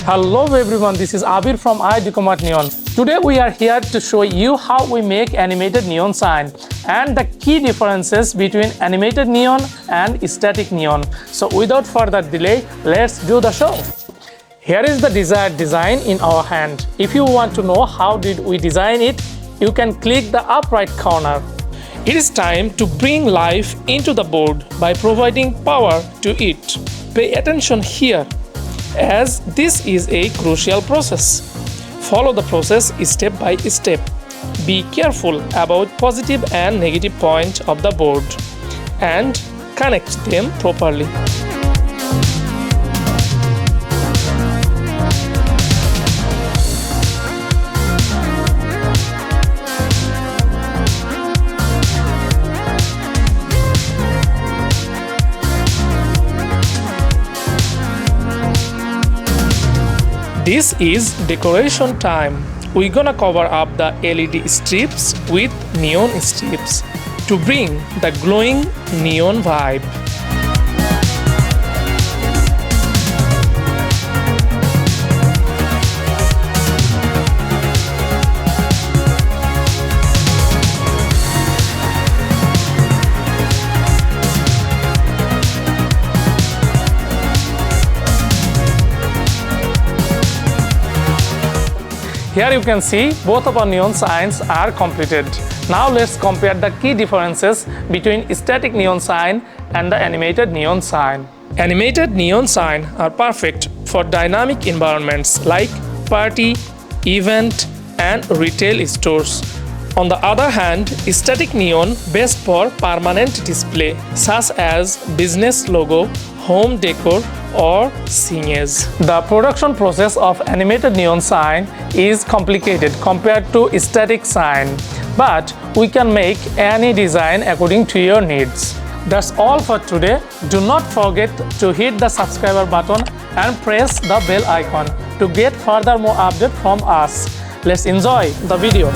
Hello everyone, this is Abir from iDecoMart Neon. Today we are here to show you how we make animated neon sign and the key differences between animated neon and static neon. So without further delay, let's do the show. Here is the desired design in our hand. If you want to know how did we design it, you can click the up right corner. It is time to bring life into the board by providing power to it. Pay attention here, as this is a crucial process. Follow the process step by step. Be careful about positive and negative points of the board and connect them properly. This is decoration time. We're gonna cover up the LED strips with neon strips to bring the glowing neon vibe. Here you can see both of our neon signs are completed. Now let's compare the key differences between static neon sign and the animated neon sign. Animated neon sign are perfect for dynamic environments like party, event, and retail stores. On the other hand, static neon best for permanent display such as business logo, home decor, or signage. The production process of animated neon sign is complicated compared to static sign, but we can make any design according to your needs. That's all for today. Do not forget to hit the subscriber button and press the bell icon to get further more updates from us. Let's enjoy the video.